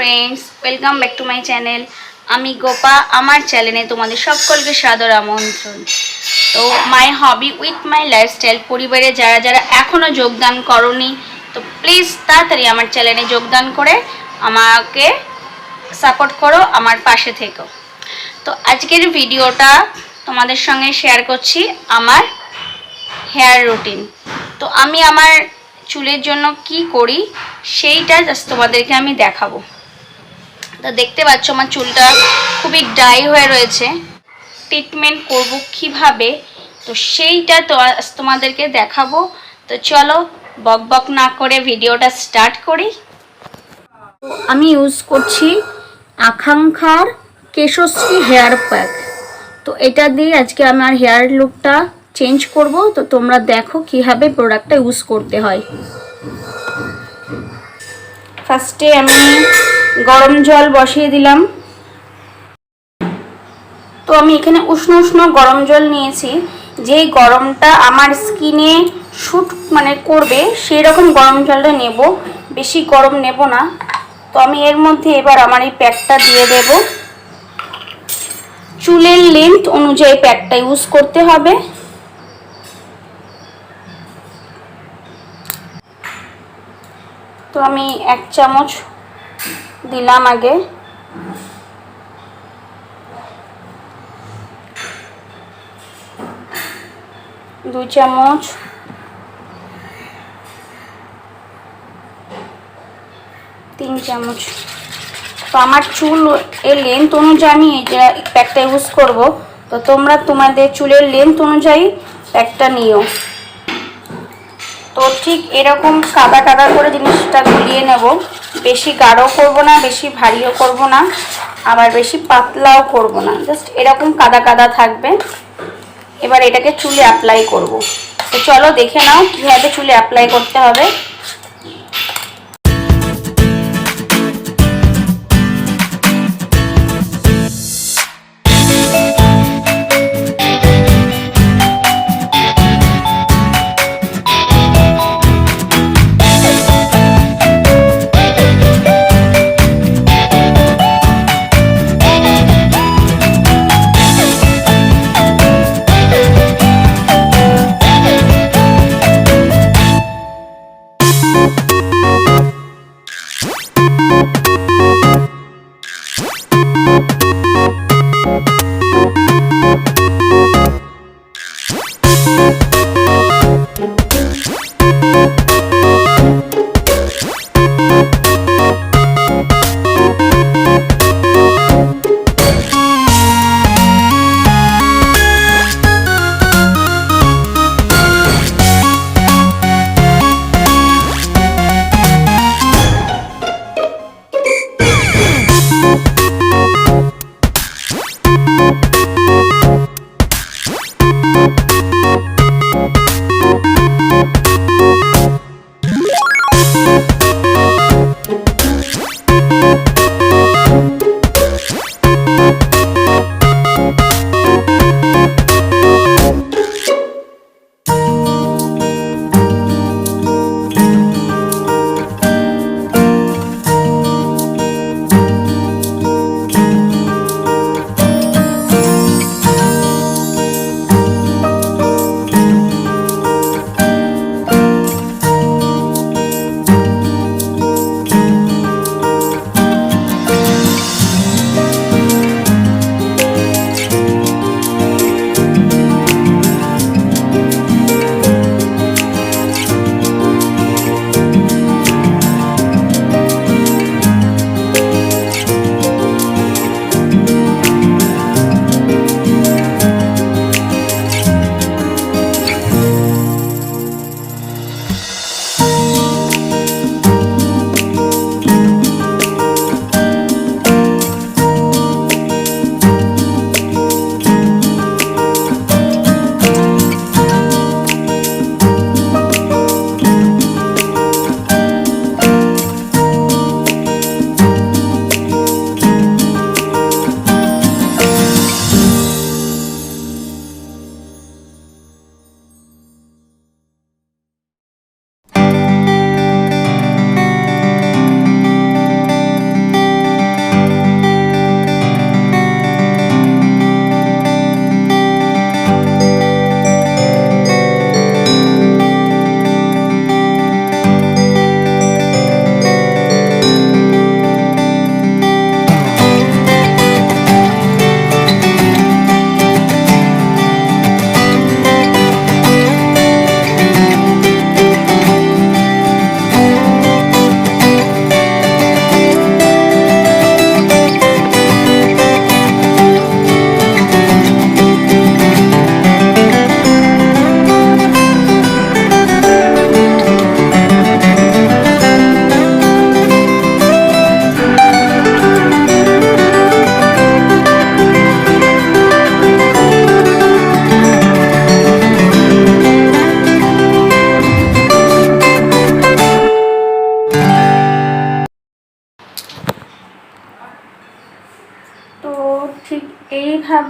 Friends welcome back to my channel आमी गोपा आमार चैनेले तुम्हारे सकलके सादर आमंत्रण। तो my hubby with my lifestyle परिवारे जारा जारा एखोनो योगदान करनी तो प्लिज ताड़ाताड़ी आमार चैनेले योगदान करे आमाके सापोर्ट करो, आमार पाशे থেকো। तो आजकेर भिडियोटा तुम्हादेर संगे शेयर करछि आमार हेयर रूटीन। तो आमी आमार चुलेर जोन्नो कि करी सेइटा जास्ट तोमादेरके आमी देखाबो। तो देखते पाচ্ছ আমার চুলটা খুবই ড্রাই হয়ে রয়েছে, ট্রিটমেন্ট করব কিভাবে তো সেইটা তোমাদেরকে দেখাবো। তো চলো বক বক না করে ভিডিওটা স্টার্ট করি। তো আমি ইউজ করছি আকাঙ্ক্ষার কেশশ্রী হেয়ার প্যাক। তো এটা দিয়ে আজকে আমার হেয়ার লুকটা চেঞ্জ করব। তো তোমরা দেখো কিভাবে প্রোডাক্টটা ইউজ করতে হয়। ফার্স্টে আমি গরম জল বসিয়ে দিলাম। তো আমি এখানে উষ্ণ উষ্ণ গরম জল নিয়েছি, যেই গরমটা আমার স্কিনে শুট মানে করবে সেই রকম গরম জলটা নেব, বেশি গরম নেব না। তো আমি এর মধ্যে এবার আমার এই প্যাকটা দিয়ে দেব। চুলের লেন্থ অনুযায়ী প্যাকটা ইউজ করতে হবে। তো আমি 1 চামচ দিলাম আগে, 2 চামচ, 3 চামচ। তো আমার চুল এর লেন্থ অনুযায়ী আমি এটা প্যাকটা ইউজ করব। তো তোমরা তোমাদের চুলের লেন্থ অনুযায়ী প্যাকটা নিও। তো ঠিক এরকম কাদা কাদা করে জিনিসটা গুলিয়ে নেব, বেশি গাঢ় করব না, বেশি ভারীও করব না, আবার বেশি পাতলাও করব না, জাস্ট এরকম কাদা কাদা থাকবে। এবার এটাকে চুলে অ্যাপ্লাই করব। তো চলো দেখে নাও কিভাবে চুলে অ্যাপ্লাই করতে হবে।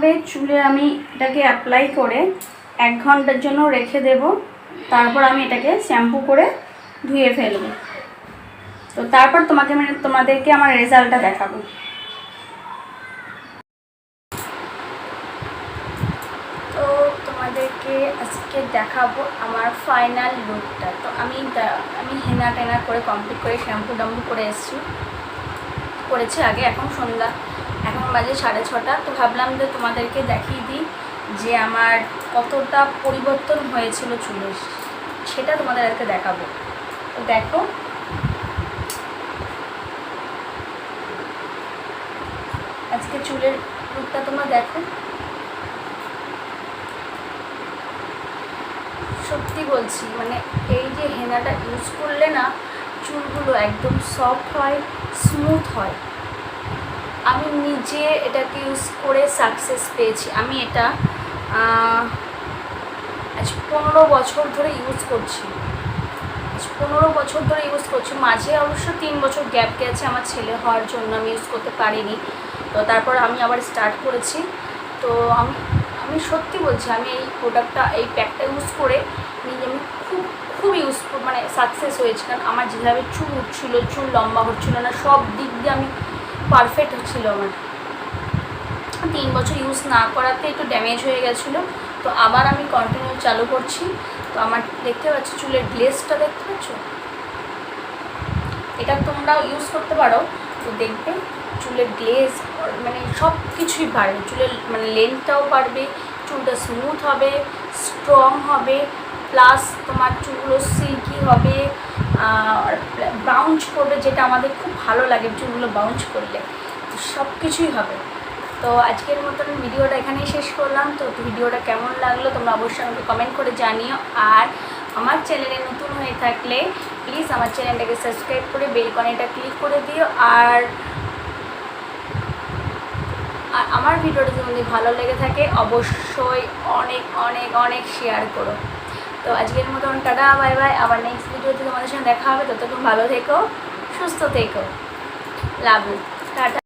এইভাবে চুলে আমি এটাকে অ্যাপ্লাই করে 1 ঘন্টার জন্য রেখে দেব। তারপর আমি এটাকে শ্যাম্পু করে ধুয়ে ফেলব। তো তারপর তোমাদেরকে আমার রেজাল্টটা দেখাবো। তো তোমাদেরকে আজকে দেখাবো আমার ফাইনাল লুকটা। তো আমি হেনা টেনা করে কমপ্লিট করে শ্যাম্পু টাম্পু করে করেছি আগে। এখন সন্ধ্যা, এখন বাজে 6:30। তো ভাবলাম যে তোমাদেরকে দেখিয়ে দিই যে আমার কতটা পরিবর্তন হয়েছিল চুলের, সেটা তোমাদের আজকে দেখাবো। তো দেখো, আজকে চুলের লুকটা তোমরা দেখো। সত্যি বলছি, মানে এই যে হেনাটা ইউজ করলে না চুলগুলো একদম সফট হয়, স্মুথ হয়। আমি নিজে এটাকে ইউজ করে সাকসেস পেয়েছি। আমি এটা আজ 15 বছর ধরে ইউজ করছি। মাঝে অবশ্য 3 বছর গ্যাপ গেছে আমার ছেলে হওয়ার জন্য, আমি ইউজ করতে পারিনি। তো তারপর আমি আবার স্টার্ট করেছি। তো আমি সত্যি বলছি, আমি এই প্রোডাক্টটা, এই প্যাকটা ইউজ করে নিজে আমি খুব মানে সাকসেস হয়েছি। কারণ আমার যেভাবে চুল উঠছিল, চুল লম্বা হচ্ছিল না, সব দিক দিয়ে আমি পারফেক্ট হচ্ছিল। আমার 3 বছর ইউজ না করাতে একটু ড্যামেজ হয়ে গেছিলো। তো আবার আমি কন্টিনিউ চালু করছি। তো আমার দেখতে পাচ্ছি চুলের গ্লেজটা, দেখতে পাচ্ছ? এটা তোমরাও ইউজ করতে পারো। তো দেখবে চুলের গ্লেজ মানে সব কিছুই বাড়বে, চুলের মানে লেন্থটাও বাড়বে, চুলটা স্মুথ হবে, স্ট্রং হবে, প্লাস তোমার চুলগুলো সিল্কি হবে, আর বাউন্স করবে, যেটা আমাদের খুব ভালো লাগে চুলগুলো বাউন্স করলে। সব কিছুই হবে। তো আজকের মতন ভিডিওটা এখানেই শেষ করলাম। তো ভিডিওটা কেমন লাগলো তোমরা অবশ্যই আমাকে কমেন্ট করে জানিও। আর আমার চ্যানেলে নতুন হয়ে থাকলে প্লিজ আমার চ্যানেলটাকে সাবস্ক্রাইব করে বেল আইকনটা ক্লিক করে দিও। আর আমার ভিডিওটা যদি ভালো লেগে থাকে অবশ্যই অনেক অনেক অনেক শেয়ার করো। তো আজকের মতন টাটা, বাই বাই। আবার নেক্সট ভিডিওতে তোমাদের সঙ্গে দেখা হবে। ততক্ষণ ভালো থেকো, সুস্থ থেকো, লাভ ইউ, টাটা।